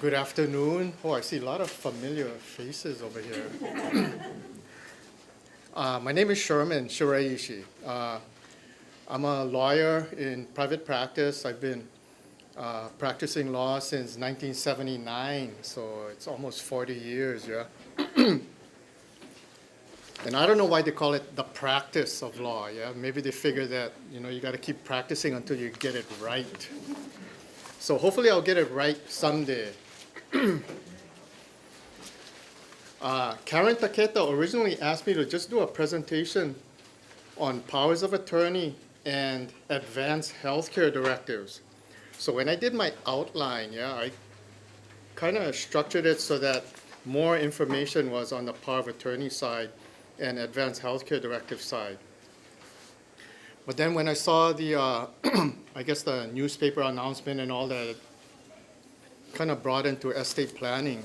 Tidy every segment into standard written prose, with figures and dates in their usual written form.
Good afternoon. Oh, I see a lot of familiar faces over here. My name is Sherman, Shiraishi. I'm a lawyer in private practice. I've been practicing law since 1979, so it's almost 40 years, yeah. And I don't know why they call it the practice of law, yeah. Maybe they figure that, you got to keep practicing until you get it right. So hopefully I'll get it right someday. Karen Taketa originally asked me to just do a presentation on powers of attorney and advanced healthcare directives. So when I did my outline, I kind of structured it so that more information was on the power of attorney side and advanced healthcare directive side. But then when I saw the, I guess the newspaper announcement and all that, it kind of brought into estate planning.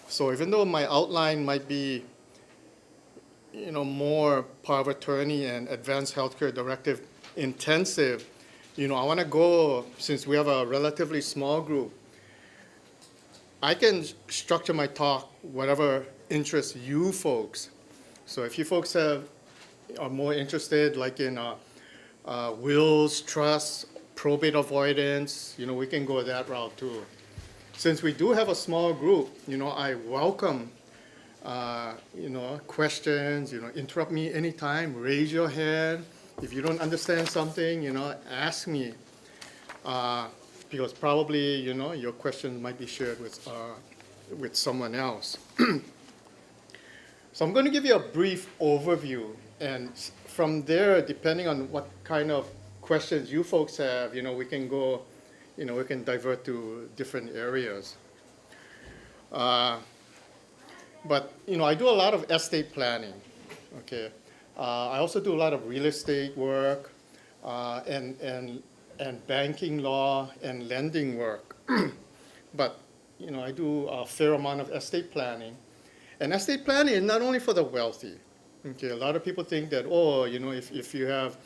So even though my outline might be, more power of attorney and advanced healthcare directive intensive, I want to go, since we have a relatively small group, I can structure my talk whatever interests you folks. So if you folks are more interested, like in wills, trusts, probate avoidance, we can go that route too. Since we do have a small group, I welcome, questions, interrupt me anytime, raise your hand. If you don't understand something, ask me. Because probably, your question might be shared with someone else. So I'm going to give you a brief overview, and from there, depending on what kind of questions you folks have, we can go, we can divert to different areas. But, I do a lot of estate planning, okay? I also do a lot of real estate work and banking law and lending work. But, I do a fair amount of estate planning. And estate planning is not only for the wealthy. Okay, a lot of people think that, if you have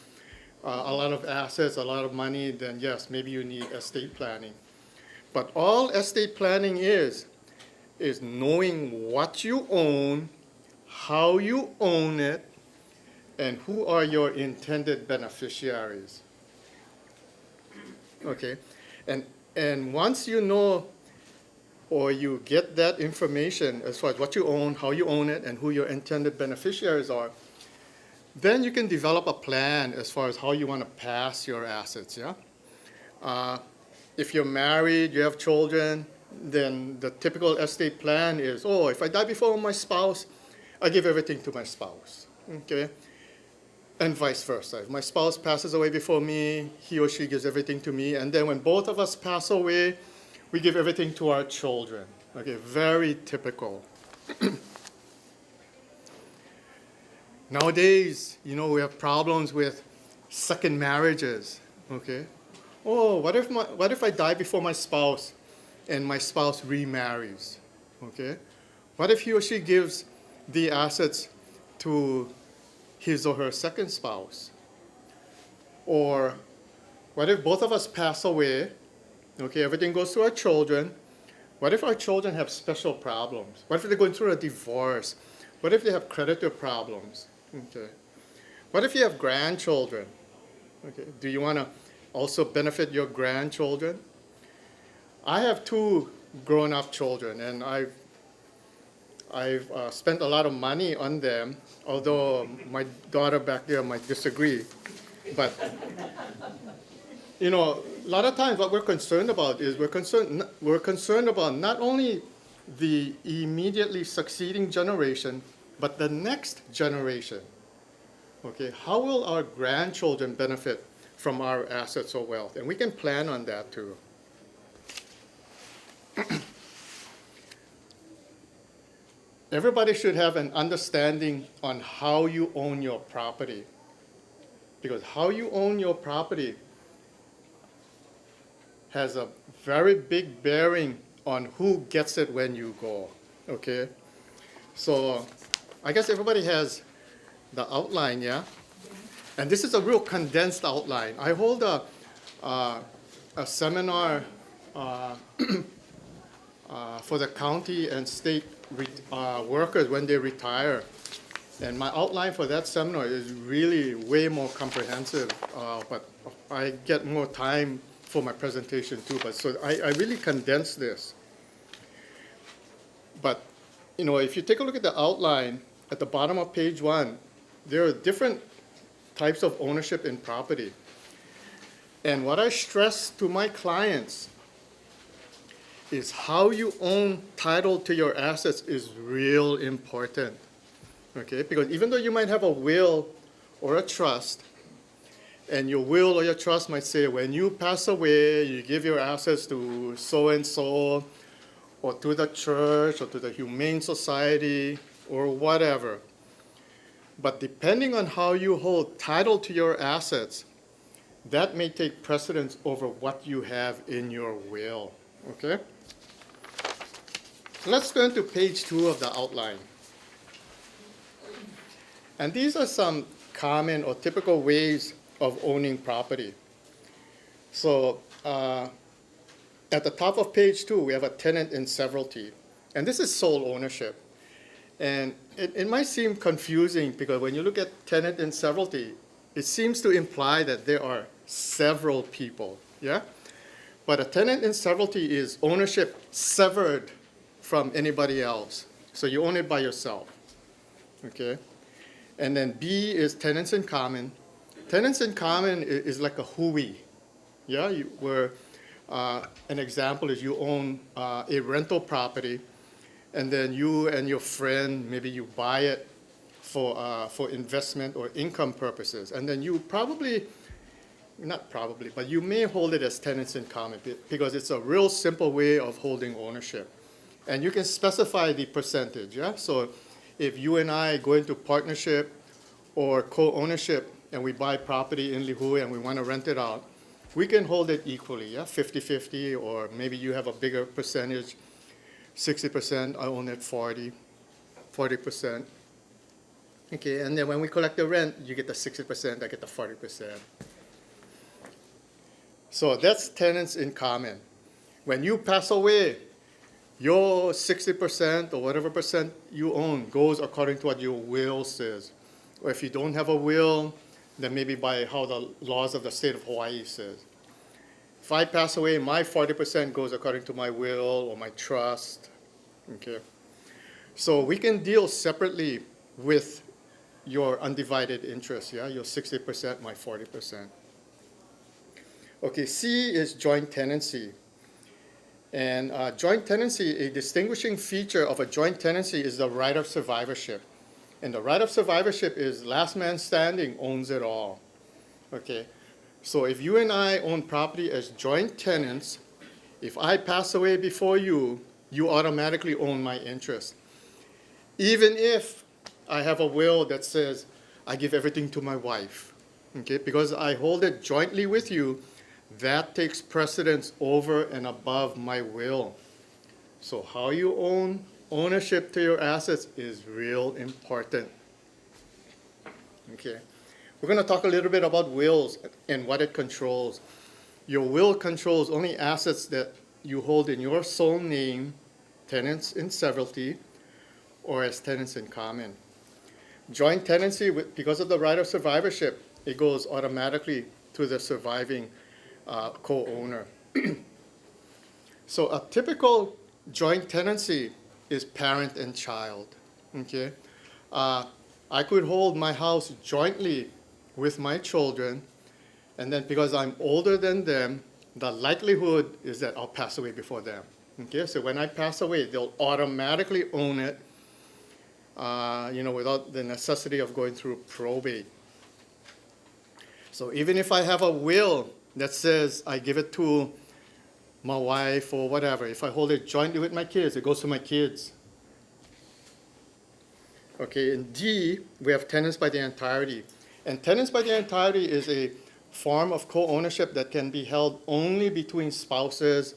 a lot of assets, a lot of money, then yes, maybe you need estate planning. But all estate planning is knowing what you own, how you own it, and who are your intended beneficiaries. Okay, and once you know or you get that information as far as what you own, how you own it, and who your intended beneficiaries are, then you can develop a plan as far as how you want to pass your assets, yeah? If you're married, you have children, then the typical estate plan is, if I die before my spouse, I give everything to my spouse, okay? And vice versa. If my spouse passes away before me, he or she gives everything to me, and then when both of us pass away, we give everything to our children, okay? Very typical. Nowadays, we have problems with second marriages, okay? What if I die before my spouse and my spouse remarries, okay? What if he or she gives the assets to his or her second spouse? Or what if both of us pass away, okay, everything goes to our children? What if our children have special problems? What if they're going through a divorce? What if they have creditor problems? Okay. What if you have grandchildren? Okay. Do you want to also benefit your grandchildren? I have 2 grown-up children, and I've spent a lot of money on them, although my daughter back there might disagree. But, a lot of times what we're concerned about is we're concerned about not only the immediately succeeding generation, but the next generation. Okay, how will our grandchildren benefit from our assets or wealth? And we can plan on that too. Everybody should have an understanding on how you own your property. Because how you own your property has a very big bearing on who gets it when you go, okay? So I guess everybody has the outline, yeah? And this is a real condensed outline. I hold a seminar for the county and state workers when they retire. And my outline for that seminar is really way more comprehensive, but I get more time for my presentation too. But so I really condensed this. But if you take a look at the outline at the bottom of page 1, there are different types of ownership in property. And what I stress to my clients is how you own title to your assets is real important. Okay, because even though you might have a will or a trust, and your will or your trust might say, when you pass away, you give your assets to so-and-so, or to the church, or to the Humane Society, or whatever. But depending on how you hold title to your assets, that may take precedence over what you have in your will, okay? Let's turn to page 2 of the outline. And these are some common or typical ways of owning property. So at the top of page 2, we have a tenant in severalty. And this is sole ownership. And it might seem confusing because when you look at tenant in severalty, it seems to imply that there are several people, yeah? But a tenant in severalty is ownership severed from anybody else. So you own it by yourself, okay? And then B is tenants in common. Tenants in common is like a hui, yeah? Where an example is you own a rental property, and then you and your friend, maybe you buy it for investment or income purposes. And then you but you may hold it as tenants in common because it's a real simple way of holding ownership. And you can specify the percentage, yeah? So if you and I go into partnership or co-ownership and we buy property in Lihui and we want to rent it out, we can hold it equally, yeah? 50-50, or maybe you have a bigger percentage, 60%, I own it 40%. Okay, and then when we collect the rent, you get the 60%, I get the 40%. So that's tenants in common. When you pass away, your 60% or whatever percent you own goes according to what your will says. Or if you don't have a will, then maybe by how the laws of the state of Hawaii says. If I pass away, my 40% goes according to my will or my trust. Okay. So we can deal separately with your undivided interest, yeah? Your 60%, my 40%. Okay, C is joint tenancy. And joint tenancy, a distinguishing feature of a joint tenancy is the right of survivorship. And the right of survivorship is last man standing owns it all. Okay, so if you and I own property as joint tenants, if I pass away before you, you automatically own my interest. Even if I have a will that says I give everything to my wife, okay, because I hold it jointly with you, that takes precedence over and above my will. So how you own ownership to your assets is real important. Okay, we're going to talk a little bit about wills and what it controls. Your will controls only assets that you hold in your sole name, tenants in severalty, or as tenants in common. Joint tenancy, because of the right of survivorship, it goes automatically to the surviving co-owner. So a typical joint tenancy is parent and child, okay? I could hold my house jointly with my children, and then because I'm older than them, the likelihood is that I'll pass away before them, okay? So when I pass away, they'll automatically own it, without the necessity of going through probate. So even if I have a will that says I give it to my wife or whatever, if I hold it jointly with my kids, it goes to my kids. Okay, in D, we have tenants by the entirety. And tenants by the entirety is a form of co-ownership that can be held only between spouses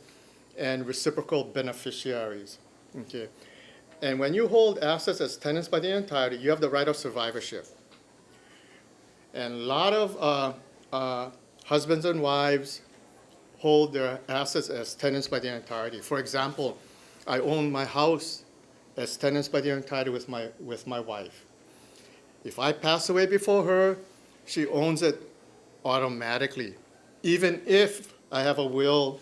and reciprocal beneficiaries. Okay, and when you hold assets as tenants by the entirety, you have the right of survivorship. And a lot of husbands and wives hold their assets as tenants by the entirety. For example, I own my house as tenants by the entirety with my wife. If I pass away before her, she owns it automatically, even if I have a will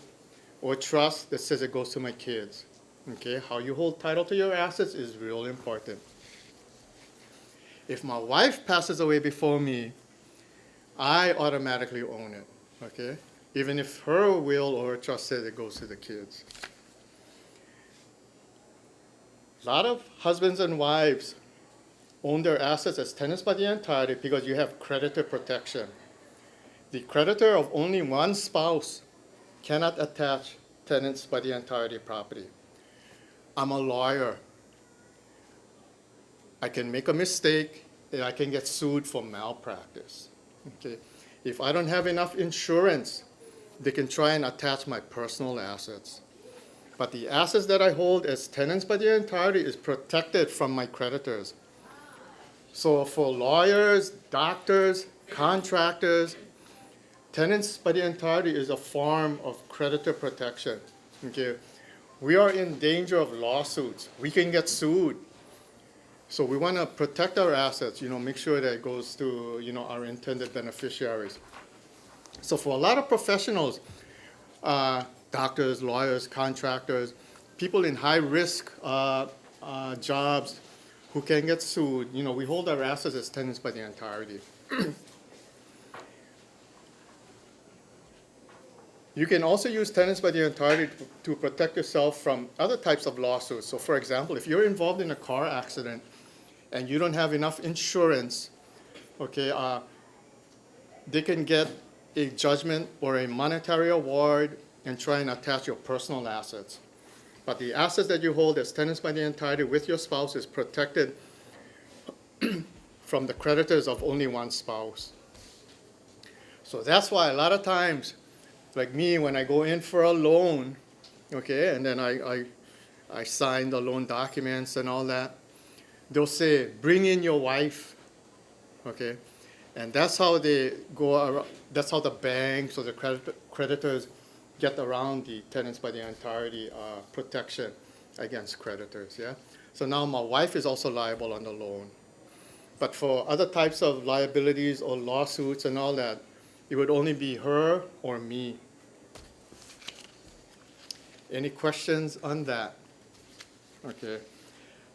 or trust that says it goes to my kids. Okay, how you hold title to your assets is real important. If my wife passes away before me, I automatically own it, okay? Even if her will or her trust says it goes to the kids. A lot of husbands and wives own their assets as tenants by the entirety because you have creditor protection. The creditor of only one spouse cannot attach tenants by the entirety property. I'm a lawyer. I can make a mistake and I can get sued for malpractice. Okay? If I don't have enough insurance, they can try and attach my personal assets. But the assets that I hold as tenants by the entirety is protected from my creditors. So for lawyers, doctors, contractors, tenants by the entirety is a form of creditor protection. Okay? We are in danger of lawsuits. We can get sued. So we want to protect our assets, make sure that it goes to, our intended beneficiaries. So for a lot of professionals, doctors, lawyers, contractors, people in high-risk jobs who can get sued, we hold our assets as tenants by the entirety. You can also use tenants by the entirety to protect yourself from other types of lawsuits. So for example, if you're involved in a car accident and you don't have enough insurance, okay, they can get a judgment or a monetary award and try and attach your personal assets. But the assets that you hold as tenants by the entirety with your spouse is protected from the creditors of only one spouse. So that's why a lot of times, like me, when I go in for a loan, okay, and then I sign the loan documents and all that, they'll say, bring in your wife, okay? And that's how they go around, that's how the banks or the creditors get around the tenants by the entirety protection against creditors, yeah? So now my wife is also liable on the loan. But for other types of liabilities or lawsuits and all that, it would only be her or me. Any questions on that? Okay.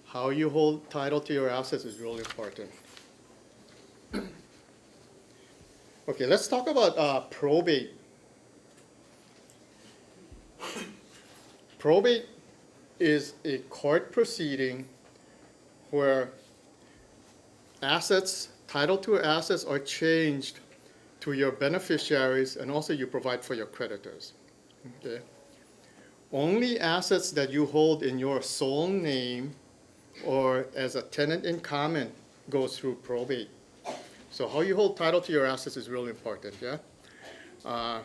How you hold title to your assets is really important. Okay, let's talk about probate. Probate is a court proceeding where assets, title to assets are changed to your beneficiaries, and also you provide for your creditors. Okay? Only assets that you hold in your sole name or as a tenant in common goes through probate. So how you hold title to your assets is really important, yeah? I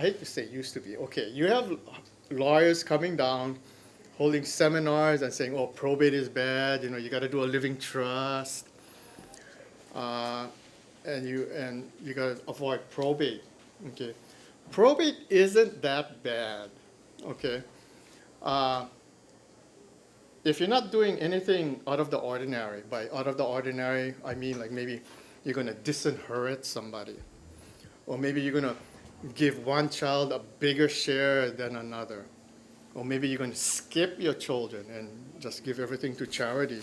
hate to say used to be. Okay, you have lawyers coming down, holding seminars and saying, oh, probate is bad, you got to do a living trust. And you got to avoid probate. Okay, probate isn't that bad. Okay, if you're not doing anything out of the ordinary, by out of the ordinary I mean like maybe you're going to disinherit somebody, or maybe you're going to give one child a bigger share than another, or maybe you're going to skip your children and just give everything to charity.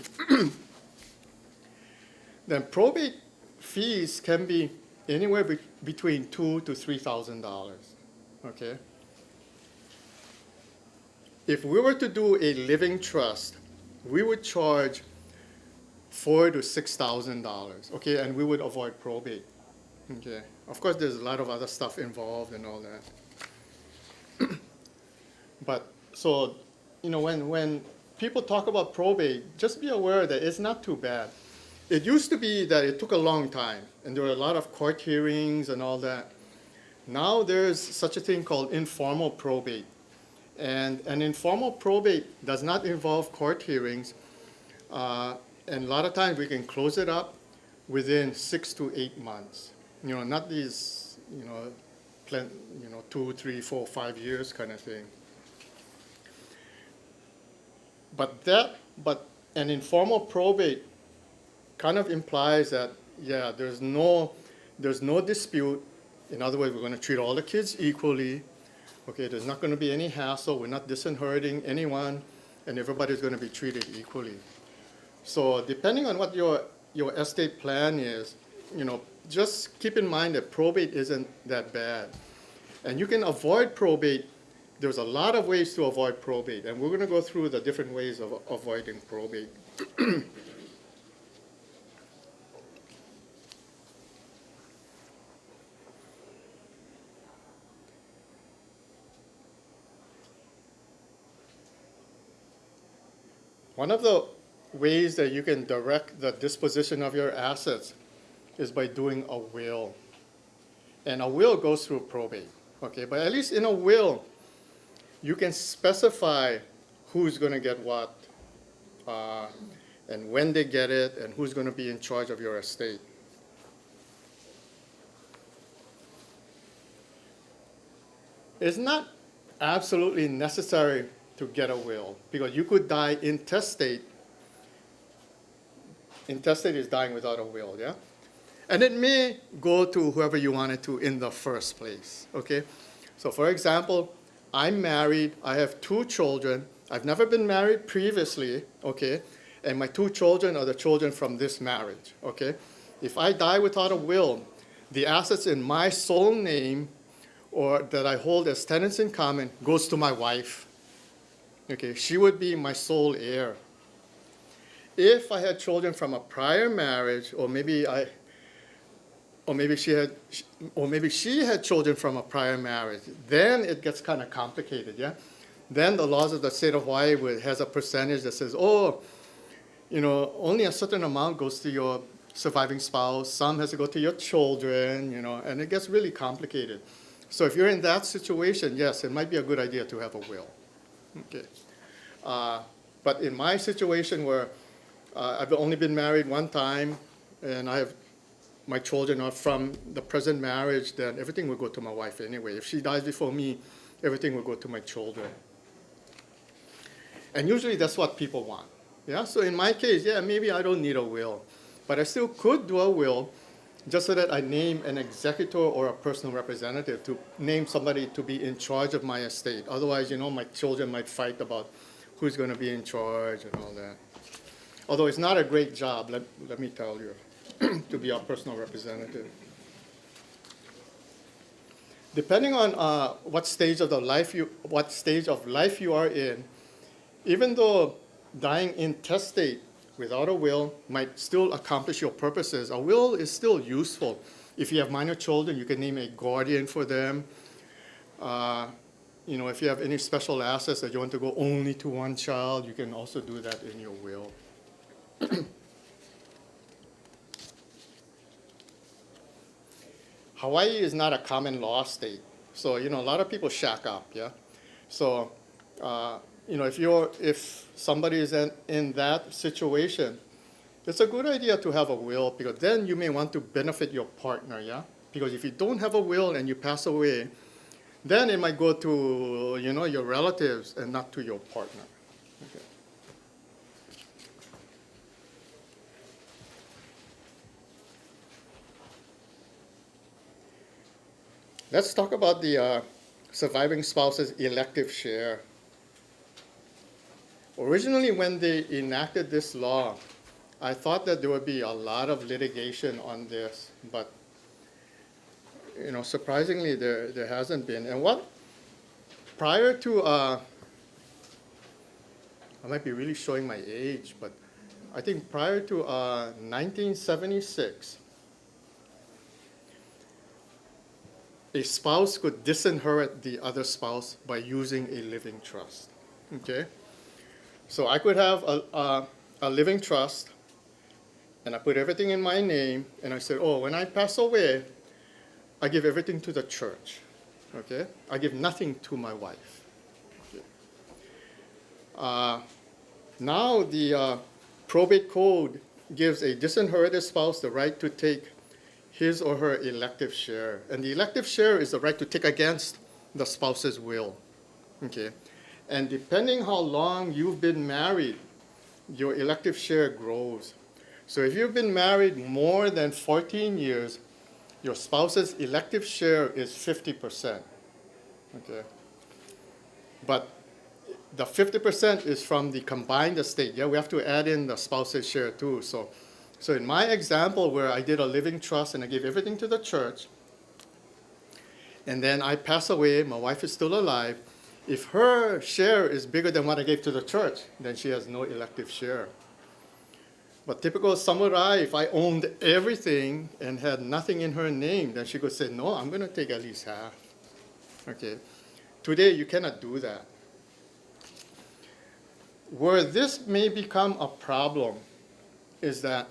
Then probate fees can be anywhere between $2,000 to $3,000, okay? If we were to do a living trust, we would charge $4,000 to $6,000, okay, and we would avoid probate, okay? Of course, there's a lot of other stuff involved and all that. But so, when people talk about probate, just be aware that it's not too bad. It used to be that it took a long time, and there were a lot of court hearings and all that. Now there's such a thing called informal probate. And an informal probate does not involve court hearings. And a lot of times we can close it up within 6 to 8 months. Not these, 2, 3, 4, 5 years kind of thing. But an informal probate kind of implies that, yeah, there's no dispute. In other words, we're going to treat all the kids equally. Okay, there's not going to be any hassle. We're not disinheriting anyone, and everybody's going to be treated equally. So depending on what your estate plan is, just keep in mind that probate isn't that bad. And you can avoid probate. There's a lot of ways to avoid probate, and we're going to go through the different ways of avoiding probate. One of the ways that you can direct the disposition of your assets is by doing a will. And a will goes through probate, okay? But at least in a will, you can specify who's going to get what, and when they get it, and who's going to be in charge of your estate. It's not absolutely necessary to get a will, because you could die intestate. Intestate is dying without a will, yeah? And it may go to whoever you want it to in the first place, okay? So for example, I'm married, I have 2 children, I've never been married previously, okay? And my 2 children are the children from this marriage, okay? If I die without a will, the assets in my sole name or that I hold as tenants in common goes to my wife. Okay, she would be my sole heir. If I had children from a prior marriage, or maybe she had children from a prior marriage, then it gets kind of complicated, yeah? Then the laws of the state of Hawaii has a percentage that says, only a certain amount goes to your surviving spouse, some has to go to your children, and it gets really complicated. So if you're in that situation, yes, it might be a good idea to have a will. Okay, but in my situation where I've only been married one time, and my children are from the present marriage, then everything will go to my wife anyway. If she dies before me, everything will go to my children. And usually that's what people want. Yeah. So in my case, yeah, maybe I don't need a will, but I still could do a will, just so that I name an executor or a personal representative to name somebody to be in charge of my estate. Otherwise, my children might fight about who's going to be in charge and all that. Although it's not a great job, let me tell you, to be a personal representative. Depending on what stage of life you are in, even though dying intestate without a will might still accomplish your purposes, a will is still useful. If you have minor children, you can name a guardian for them. If you have any special assets that you want to go only to one child, you can also do that in your will. Hawaii is not a common law state, so a lot of people shack up, yeah. So if somebody is in that situation, it's a good idea to have a will, because then you may want to benefit your partner, yeah. Because if you don't have a will and you pass away, then it might go to your relatives and not to your partner. Okay. Let's talk about the surviving spouse's elective share. Originally, when they enacted this law, I thought that there would be a lot of litigation on this, but surprisingly, there hasn't been. And prior to, I might be really showing my age, but I think prior to 1976, a spouse could disinherit the other spouse by using a living trust. Okay? So I could have a living trust, and I put everything in my name, and I said, when I pass away, I give everything to the church. Okay? I give nothing to my wife. Okay. Now the probate code gives a disinherited spouse the right to take his or her elective share. And the elective share is the right to take against the spouse's will. Okay? And depending how long you've been married, your elective share grows. So if you've been married more than 14 years, your spouse's elective share is 50%. Okay? But the 50% is from the combined estate. Yeah, we have to add in the spouse's share too. So in my example where I did a living trust and I gave everything to the church, and then I pass away, my wife is still alive, if her share is bigger than what I gave to the church, then she has no elective share. But typical samurai, if I owned everything and had nothing in her name, then she could say, no, I'm going to take at least half. Okay. Today, you cannot do that. Where this may become a problem is that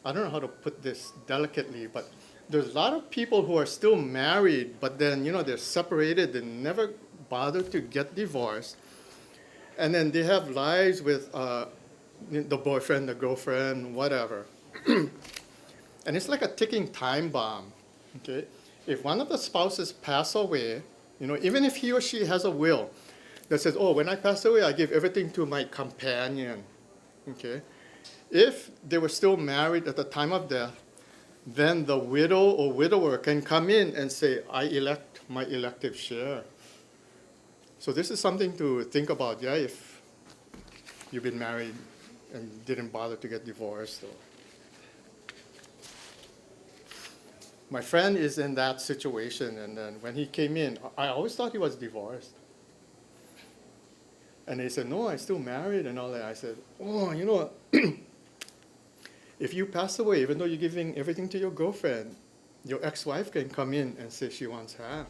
I don't know how to put this delicately, but there's a lot of people who are still married, but then, they're separated, they never bother to get divorced. And then they have lives with the boyfriend, the girlfriend, whatever. And it's like a ticking time bomb, okay? If one of the spouses pass away, even if he or she has a will that says, oh, when I pass away, I give everything to my companion, okay? If they were still married at the time of death, then the widow or widower can come in and say, I elect my elective share. So this is something to think about, yeah, if you've been married and didn't bother to get divorced. My friend is in that situation, and then when he came in, I always thought he was divorced. And he said, no, I'm still married and all that. I said, oh, if you pass away, even though you're giving everything to your girlfriend, your ex-wife can come in and say she wants half.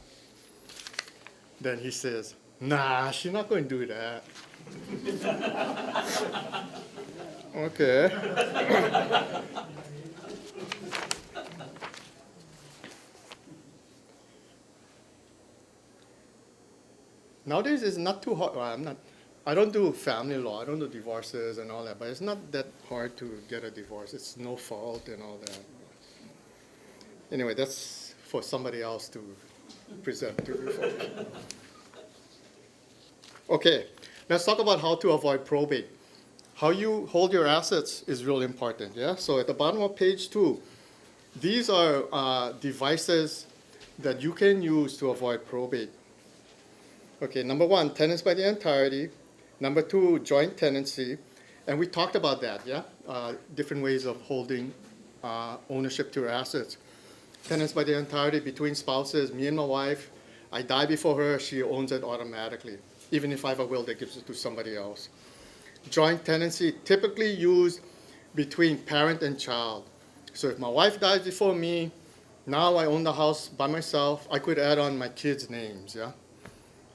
Then he says, nah, she's not going to do that. Okay. Nowadays, it's not too hard. Well, I don't do family law. I don't do divorces and all that. But it's not that hard to get a divorce. It's no fault and all that. Anyway, that's for somebody else to present to you folks. Okay, let's talk about how to avoid probate. How you hold your assets is really important, yeah? So at the bottom of page 2, these are devices that you can use to avoid probate. Okay, number 1, tenants by the entirety. Number 2, joint tenancy. And we talked about that, yeah? Different ways of holding ownership to your assets. Tenants by the entirety between spouses, me and my wife. I die before her, she owns it automatically, even if I have a will that gives it to somebody else. Joint tenancy, typically used between parent and child. So if my wife dies before me, now I own the house by myself, I could add on my kids' names, yeah?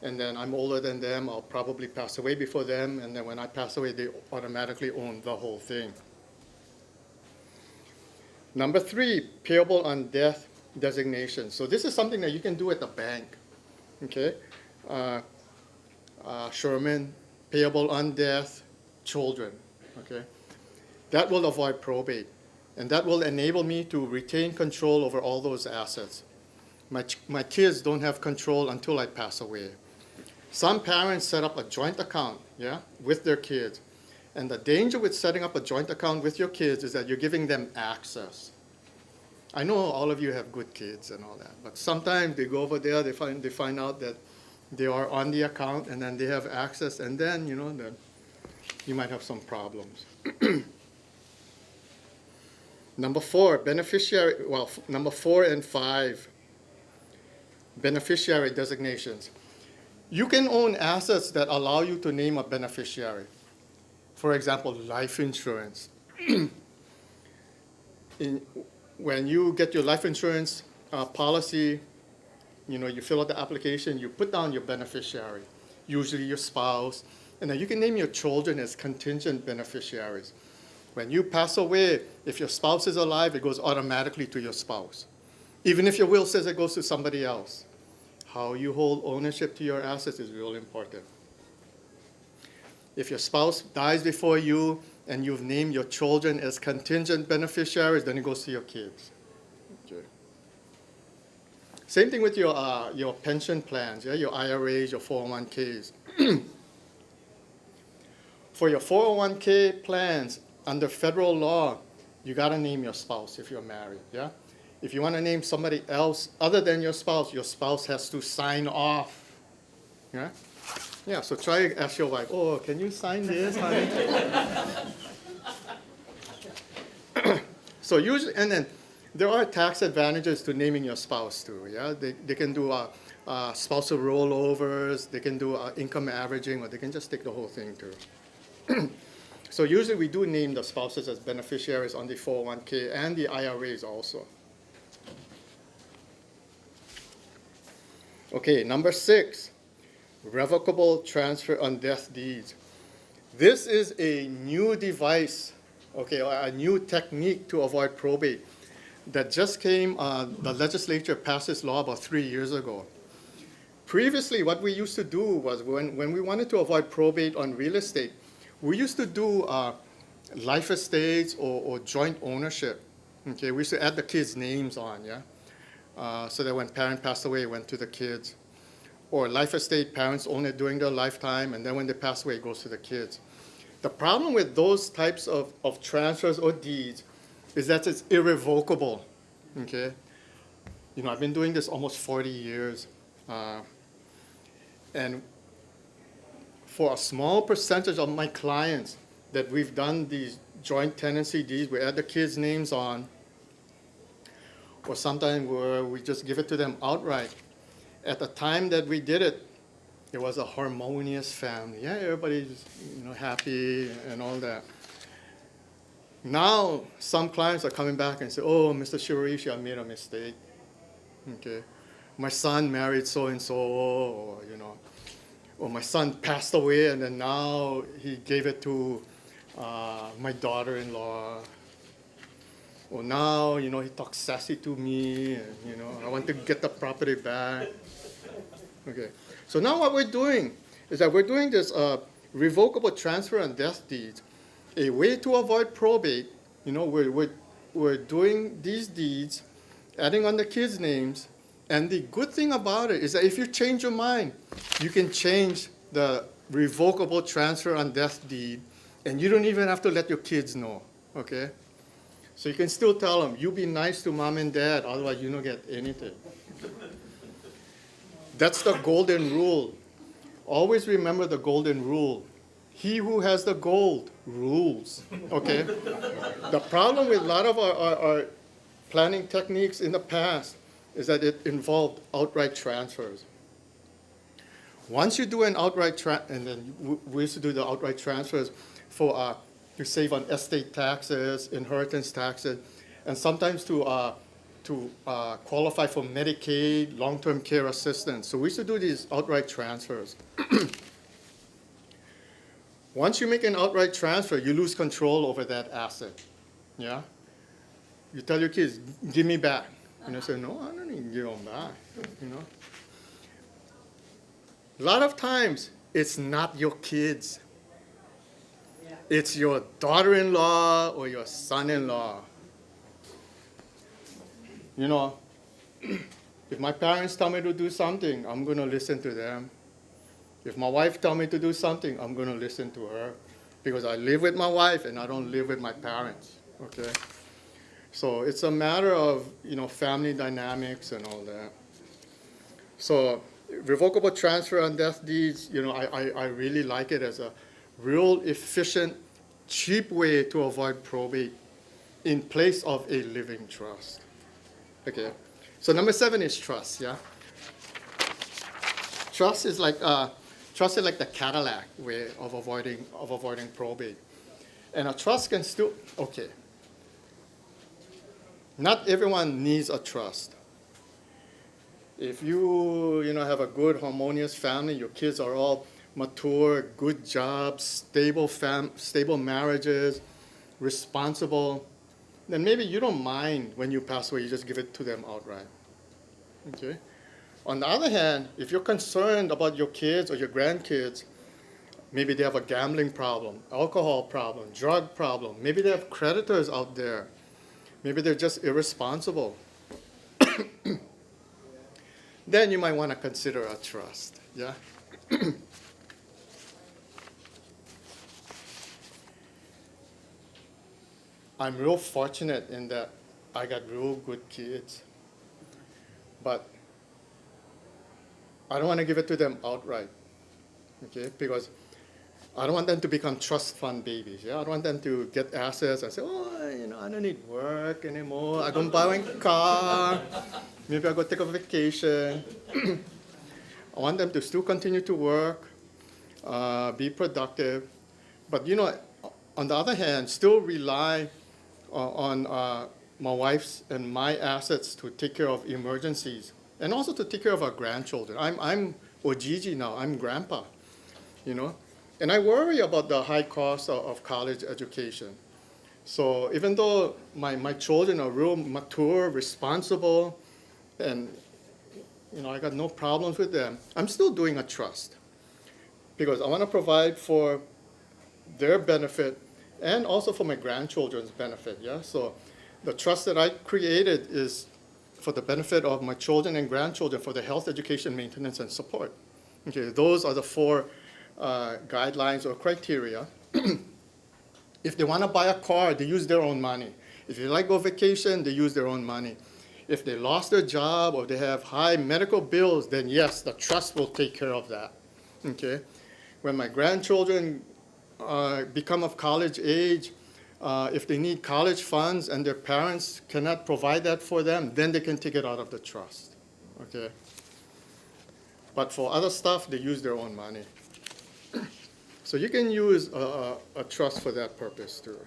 And then I'm older than them, I'll probably pass away before them, and then when I pass away, they automatically own the whole thing. Number 3, payable on death designation. So this is something that you can do at the bank, okay? Sherman, payable on death, children, okay? That will avoid probate, and that will enable me to retain control over all those assets. My kids don't have control until I pass away. Some parents set up a joint account, yeah, with their kids. And the danger with setting up a joint account with your kids is that you're giving them access. I know all of you have good kids and all that, but sometimes they go over there, they find out that they are on the account, and then they have access, and then, then you might have some problems. Number 4, number 4 and 5, beneficiary designations. You can own assets that allow you to name a beneficiary. For example, life insurance. When you get your life insurance policy, you fill out the application, you put down your beneficiary, usually your spouse, and then you can name your children as contingent beneficiaries. When you pass away, if your spouse is alive, it goes automatically to your spouse. Even if your will says it goes to somebody else. How you hold ownership to your assets is really important. If your spouse dies before you and you've named your children as contingent beneficiaries, then it goes to your kids. Okay. Same thing with your pension plans, yeah? Your IRAs, your 401ks. For your 401k plans, under federal law, you got to name your spouse if you're married, yeah? If you want to name somebody else other than your spouse has to sign off, yeah? Yeah, so try to ask your wife, oh, can you sign this, honey? So usually, and then there are tax advantages to naming your spouse too, yeah? They can do spousal rollovers, they can do income averaging, or they can just take the whole thing too. So usually we do name the spouses as beneficiaries on the 401k and the IRAs also. Okay, number 6, revocable transfer on death deeds. This is a new device, okay, a new technique to avoid probate that just came, the legislature passed this law about 3 years ago. Previously, what we used to do was when we wanted to avoid probate on real estate, we used to do life estates or joint ownership. Okay, we used to add the kids' names on, yeah? So that when parent passed away, it went to the kids. Or life estate, parents own it during their lifetime, and then when they pass away, it goes to the kids. The problem with those types of transfers or deeds is that it's irrevocable, okay? You know, I've been doing this almost 40 years. And for a small percentage of my clients that we've done these joint tenancy deeds, we add the kids' names on, or sometimes where we just give it to them outright. At the time that we did it, it was a harmonious family. Yeah, everybody's happy and all that. Now, some clients are coming back and say, oh, Mr. Shiraishi, I made a mistake. Okay. My son married so-and-so, or my son passed away and then now he gave it to my daughter-in-law. Or now, he talks sassy to me, and, I want to get the property back. Okay. So now what we're doing is that we're doing this revocable transfer and death deeds, a way to avoid probate. We're doing these deeds, adding on the kids' names, and the good thing about it is that if you change your mind, you can change the revocable transfer and death deed, and you don't even have to let your kids know, okay? So you can still tell them, you be nice to mom and dad, otherwise you don't get anything. That's the golden rule. Always remember the golden rule. He who has the gold rules, okay? The problem with a lot of our planning techniques in the past is that it involved outright transfers. Once you do an outright and then we used to do the outright transfers for to save on estate taxes, inheritance taxes, and sometimes to qualify for Medicaid, long-term care assistance. So we used to do these outright transfers. Once you make an outright transfer, you lose control over that asset. Yeah? You tell your kids, give me back. And they say, no, I don't need to give them back. A lot of times, it's not your kids. It's your daughter-in-law or your son-in-law. If my parents tell me to do something, I'm going to listen to them. If my wife tells me to do something, I'm going to listen to her. Because I live with my wife and I don't live with my parents, okay? So it's a matter of, family dynamics and all that. So revocable transfer and death deeds, I really like it as a real efficient, cheap way to avoid probate in place of a living trust. Okay, so number 7 is trust, yeah? Trust is like the Cadillac way of avoiding probate. And a trust can still, okay. Not everyone needs a trust. If you have a good, harmonious family, your kids are all mature, good jobs, stable marriages, responsible, then maybe you don't mind when you pass away, you just give it to them outright. Okay? On the other hand, if you're concerned about your kids or your grandkids, Maybe they have a gambling problem, alcohol problem, drug problem. Maybe they have creditors out there. Maybe they're just irresponsible. Then you might want to consider a trust. Yeah. I'm real fortunate in that I got real good kids, but I don't want to give it to them outright, okay? Because I don't want them to become trust fund babies. Yeah, I don't want them to get assets and say, oh, you know, I don't need work anymore. I don't buy a car. Maybe I'll go take a vacation. I want them to still continue to work, be productive, but you know, on the other hand, still rely on my wife's and my assets to take care of emergencies and also to take care of our grandchildren. I'm Ojiji now. I'm grandpa, you know. And I worry about the high cost of college education. So even though my children are real mature, responsible, and you know, I got no problems with them, I'm still doing a trust because I want to provide for their benefit and also for my grandchildren's benefit. Yeah. So the trust that I created is for the benefit of my children and grandchildren for their health, education, maintenance, and support. Okay, those are the four guidelines or criteria. If they want to buy a car, they use their own money. If they like go vacation, they use their own money. If they lost their job or they have high medical bills, then yes, the trust will take care of that. Okay. When my grandchildren become of college age, if they need college funds and their parents cannot provide that for them, then they can take it out of the trust. Okay. But for other stuff, they use their own money. So you can use a trust for that purpose too.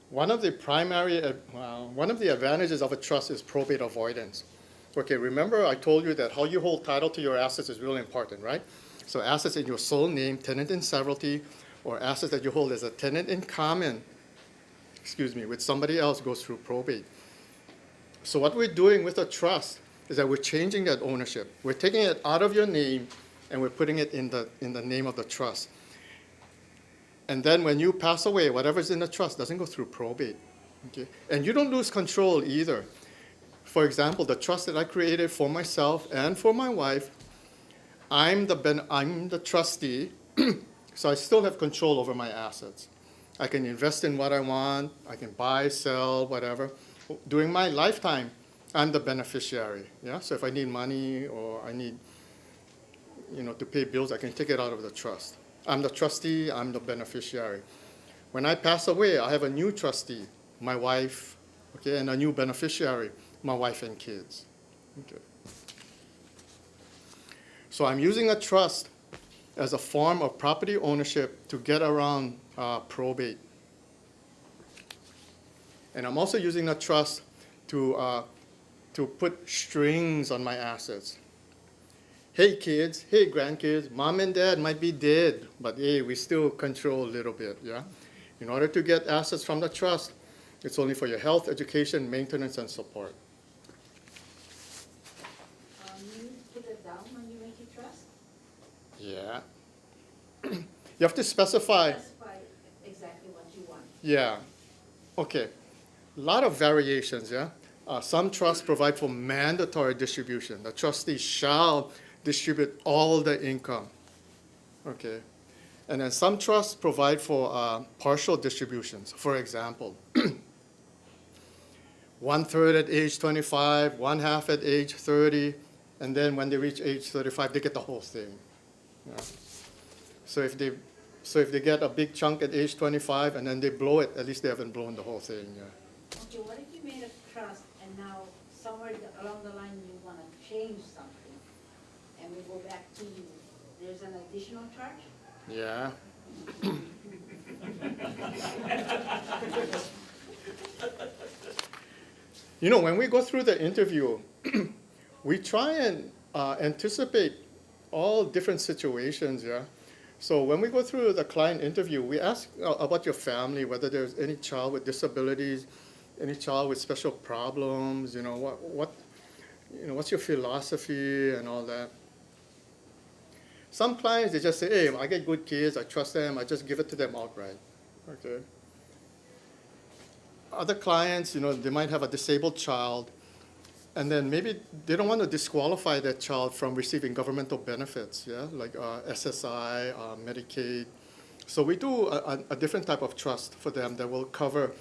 One of the advantages of a trust is probate avoidance. Okay, remember I told you that how you hold title to your assets is really important, right? So assets in your sole name, tenant in severalty, or assets that you hold as a tenant in common, with somebody else goes through probate. So what we're doing with a trust is that we're changing that ownership. We're taking it out of your name and we're putting it in the name of the trust. And then when you pass away, whatever's in the trust doesn't go through probate. Okay? And you don't lose control either. For example, the trust that I created for myself and for my wife, I'm the trustee, so I still have control over my assets. I can invest in what I want, I can buy, sell, whatever. During my lifetime, I'm the beneficiary. Yeah? So if I need money or I need to pay bills, I can take it out of the trust. I'm the trustee, I'm the beneficiary. When I pass away, I have a new trustee, my wife, okay, and a new beneficiary, my wife and kids. Okay. So I'm using a trust as a form of property ownership to get around probate. And I'm also using a trust to put strings on my assets. Hey kids, hey grandkids, mom and dad might be dead, but hey, we still control a little bit, yeah? In order to get assets from the trust, it's only for your health, education, maintenance, and support. You put it down when you make your trust? Yeah. You have to specify exactly what you want. Yeah. Okay. A lot of variations, yeah? Some trusts provide for mandatory distribution. The trustee shall distribute all the income. Okay. And then some trusts provide for partial distributions. For example, 1/3 at age 25, 1/2 at age 30, and then when they reach age 35, they get the whole thing. Yeah. So if they get a big chunk at age 25 and then they blow it, at least they haven't blown the whole thing. Yeah. Okay, what if you made a trust and now somewhere along the line you want to change something and we go back to you? There's an additional charge? Yeah. When we go through the interview, we try and anticipate all different situations, yeah? So when we go through the client interview, we ask about your family, whether there's any child with disabilities, any child with special problems, what's your philosophy and all that. Some clients, they just say, hey, I get good kids, I trust them, I just give it to them outright, okay? Other clients, they might have a disabled child, and then maybe they don't want to disqualify that child from receiving governmental benefits, yeah, like SSI, Medicaid. So we do a different type of trust for them that will cover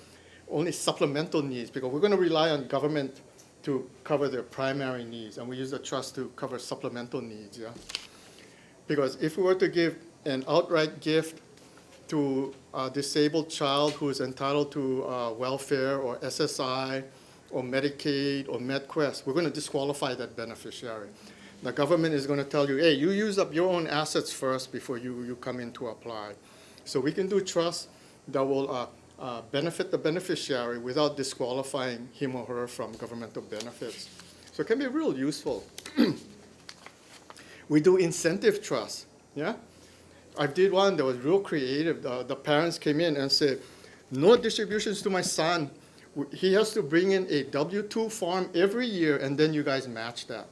only supplemental needs, because we're going to rely on government to cover their primary needs, and we use the trust to cover supplemental needs, yeah. Because if we were to give an outright gift to a disabled child who is entitled to welfare or SSI or Medicaid or MedQuest, we're going to disqualify that beneficiary. The government is going to tell you, hey, you use up your own assets first before you come in to apply. So we can do trust that will benefit the beneficiary without disqualifying him or her from governmental benefits. So it can be real useful. We do incentive trust, yeah? I did one that was real creative. The parents came in and said, no distributions to my son. He has to bring in a W-2 form every year, and then you guys match that.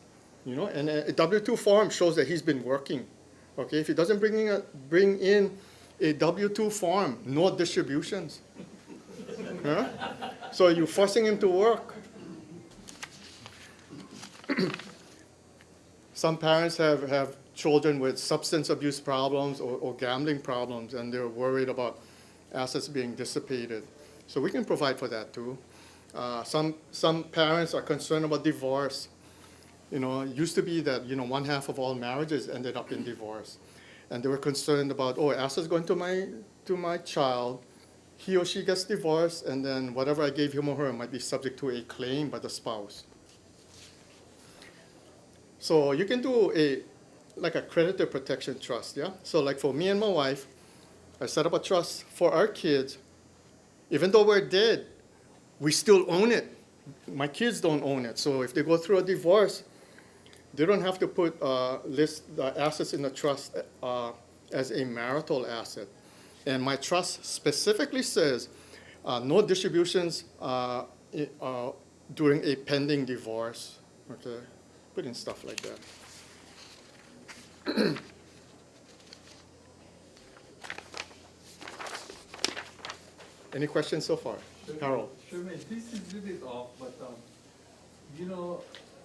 And a W-2 form shows that he's been working. Okay, if he doesn't bring in a W-2 form, no distributions. Huh? So you're forcing him to work. Some parents have children with substance abuse problems or gambling problems, and they're worried about assets being dissipated. So we can provide for that too. Some parents are concerned about divorce. It used to be that one half of all marriages ended up in divorce, and they were concerned about, assets going to my child. He or she gets divorced, and then whatever I gave him or her might be subject to a claim by the spouse. So you can do a creditor protection trust, yeah? So like for me and my wife, I set up a trust for our kids. Even though we're dead, we still own it. My kids don't own it. So if they go through a divorce, they don't have to list the assets in the trust as a marital asset. And my trust specifically says no distributions during a pending divorce, okay? Put in stuff like that. Any questions so far? Harold? Sherman, this is a bit off, but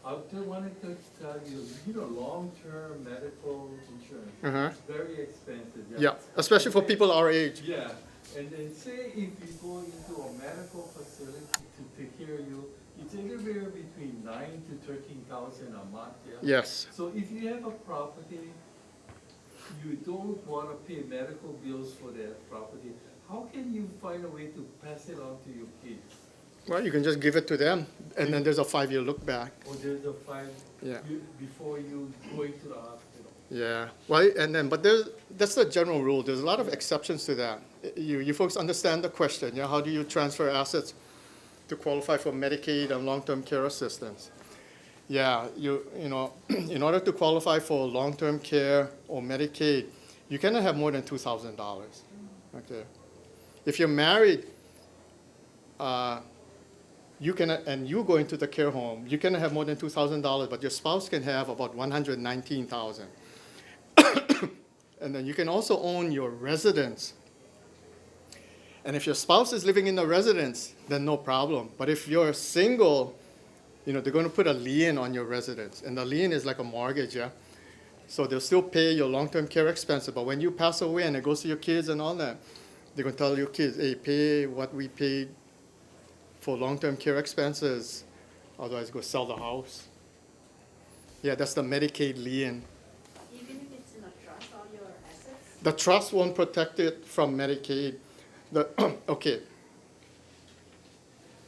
I just wanted to tell you, long-term medical insurance, very expensive. Yeah, especially for people our age. Yeah, and then say if you go into a medical facility to take care of you, it's anywhere between $9,000 to $13,000 a month. Yeah? Yes. So if you have a property, you don't want to pay medical bills for that property. How can you find a way to pass it on to your kids? Well, you can just give it to them, and then there's a 5-year look back. Or there's a 5 Yeah. before you go into the hospital. Yeah. Well, but that's the general rule. There's a lot of exceptions to that. You folks understand the question, yeah? How do you transfer assets to qualify for Medicaid and long-term care assistance? Yeah, in order to qualify for long-term care or Medicaid, you cannot have more than $2,000. Okay. If you're married, you cannot, and you go into the care home, you cannot have more than $2,000, but your spouse can have about $119,000. And then you can also own your residence. And if your spouse is living in the residence, then no problem. But if you're single, they're going to put a lien on your residence. And the lien is like a mortgage, yeah? So they'll still pay your long-term care expenses. But when you pass away and it goes to your kids and all that, they're going to tell your kids, hey, pay what we paid for long-term care expenses. Otherwise, go sell the house. Yeah, that's the Medicaid lien. Even if it's in a trust, all your assets? The trust won't protect it from Medicaid. Okay.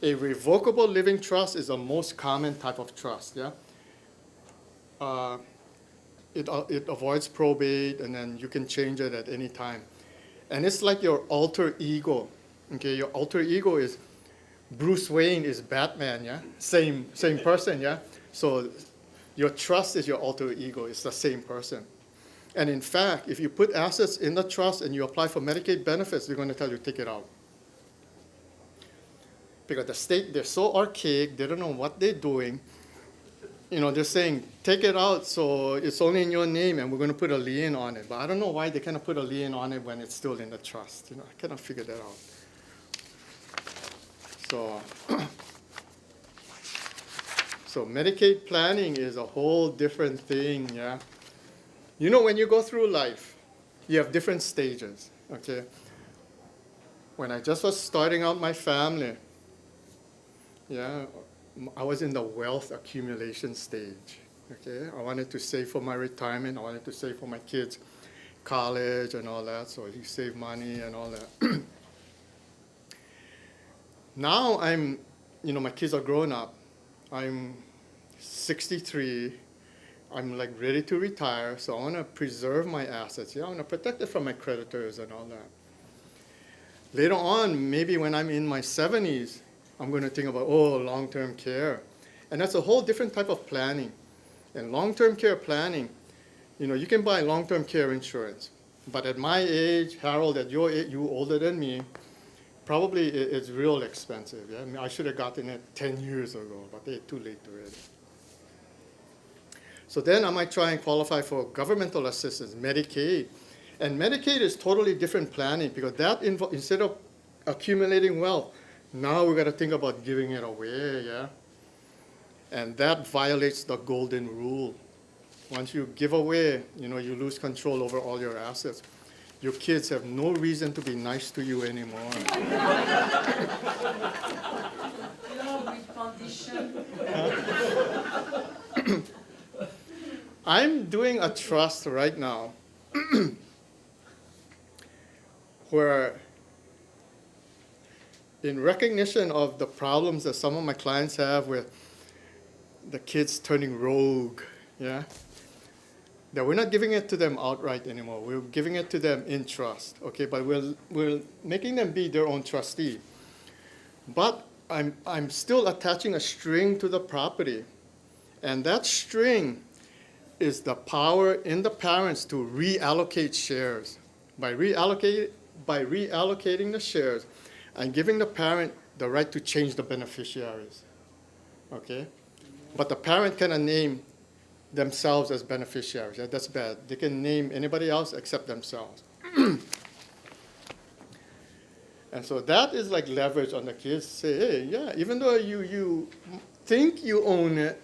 A revocable living trust is the most common type of trust, yeah? It avoids probate, and then you can change it at any time. And it's like your alter ego, okay? Your alter ego is Bruce Wayne is Batman, yeah? Same person, yeah? So your trust is your alter ego. It's the same person. And in fact, if you put assets in the trust and you apply for Medicaid benefits, they're going to tell you take it out. Because the state, they're so archaic, they don't know what they're doing. They're saying, take it out so it's only in your name and we're going to put a lien on it. But I don't know why they cannot put a lien on it when it's still in the trust. I cannot figure that out. So Medicaid planning is a whole different thing, yeah? When you go through life, you have different stages, okay? When I just was starting out my family, yeah, I was in the wealth accumulation stage, okay? I wanted to save for my retirement. I wanted to save for my kids' college and all that, so you save money and all that. Now my kids are grown up. I'm 63. I'm like ready to retire, so I want to preserve my assets. I want to protect it from my creditors and all that. Later on, maybe when I'm in my 70s, I'm going to think about, long-term care. And that's a whole different type of planning. And long-term care planning, you can buy long-term care insurance. But at my age, Harold, at your age, you older than me, probably it's real expensive. Yeah? I mean, I should have gotten it 10 years ago, but they're too late already. So then I might try and qualify for governmental assistance, Medicaid. And Medicaid is totally different planning because that instead of accumulating wealth, now we've got to think about giving it away, yeah? And that violates the golden rule. Once you give away, you lose control over all your assets. Your kids have no reason to be nice to you anymore. With condition. I'm doing a trust right now where in recognition of the problems that some of my clients have with the kids turning rogue, yeah, that we're not giving it to them outright anymore. We're giving it to them in trust, okay? But we're making them be their own trustee. But I'm still attaching a string to the property, and that string is the power in the parents to reallocate shares. By reallocating the shares, I'm giving the parent the right to change the beneficiaries, okay? But the parent cannot name themselves as beneficiaries. Yeah, that's bad. They can name anybody else except themselves. And so that is like leverage on the kids. Say, hey, yeah, even though you think you own it,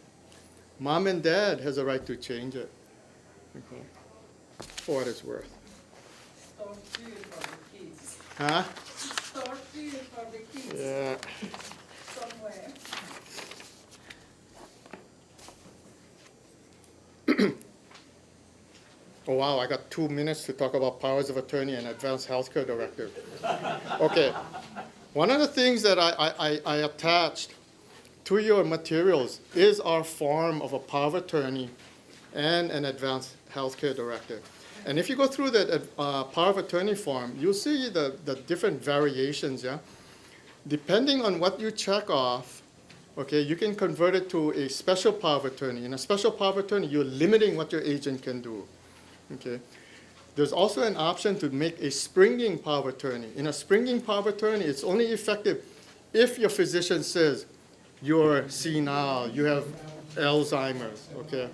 Mom and Dad has a right to change it, okay, for what it's worth. Start doing for the kids. Huh? Start doing for the kids. Yeah. Somewhere. Oh, wow, I got 2 minutes to talk about powers of attorney and advanced healthcare directive. Okay. One of the things that I attached to your materials is our form of a power of attorney and an advanced healthcare directive. And if you go through that power of attorney form, you'll see the different variations, yeah? Depending on what you check off, okay, you can convert it to a special power of attorney. In a special power of attorney, you're limiting what your agent can do, okay? There's also an option to make a springing power of attorney. In a springing power of attorney, it's only effective if your physician says, you're senile, you have Alzheimer's, okay?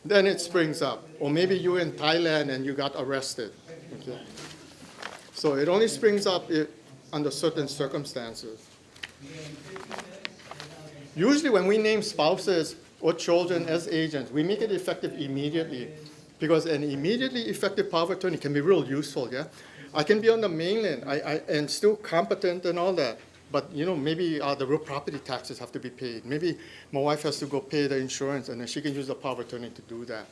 Then it springs up. Or maybe you're in Thailand and you got arrested, okay? So it only springs up under certain circumstances. Usually when we name spouses or children as agents, we make it effective immediately because an immediately effective power of attorney can be real useful, yeah? I can be on the mainland and still competent and all that. But, maybe the real property taxes have to be paid. Maybe my wife has to go pay the insurance, and then she can use the power of attorney to do that.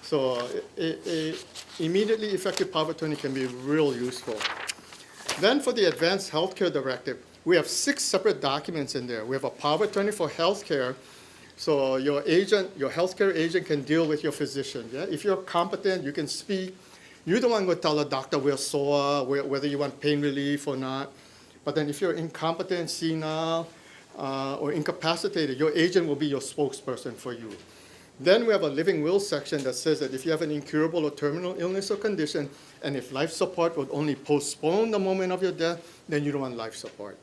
So a immediately effective power of attorney can be real useful. Then for the advanced healthcare directive, we have 6 separate documents in there. We have a power of attorney for healthcare. So your healthcare agent can deal with your physician. Yeah? If you're competent, you can speak. You're the one who will tell a doctor we're sore, whether you want pain relief or not. But then if you're incompetent, senile, or incapacitated, your agent will be your spokesperson for you. Then we have a living will section that says that if you have an incurable or terminal illness or condition, and if life support would only postpone the moment of your death, then you don't want life support.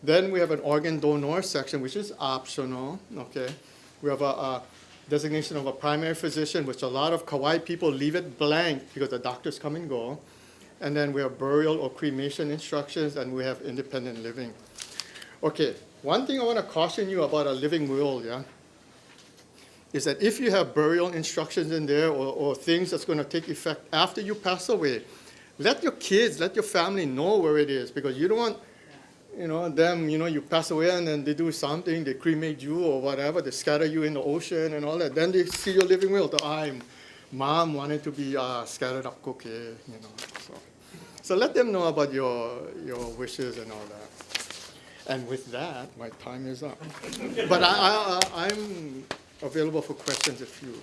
Then we have an organ donor section, which is optional, okay? We have a designation of a primary physician, which a lot of Kauai people leave it blank because the doctors come and go. And then we have burial or cremation instructions, and we have independent living. Okay, one thing I want to caution you about a living will, yeah, is that if you have burial instructions in there or things that's going to take effect after you pass away, let your kids, let your family know where it is, because you don't want, them, you pass away and then they do something, they cremate you or whatever, they scatter you in the ocean and all that. Then they see your living will. Mom wanted to be scattered up cookie, So let them know about your wishes and all that. And with that, my time is up. But I'm available for questions if you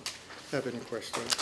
have any questions.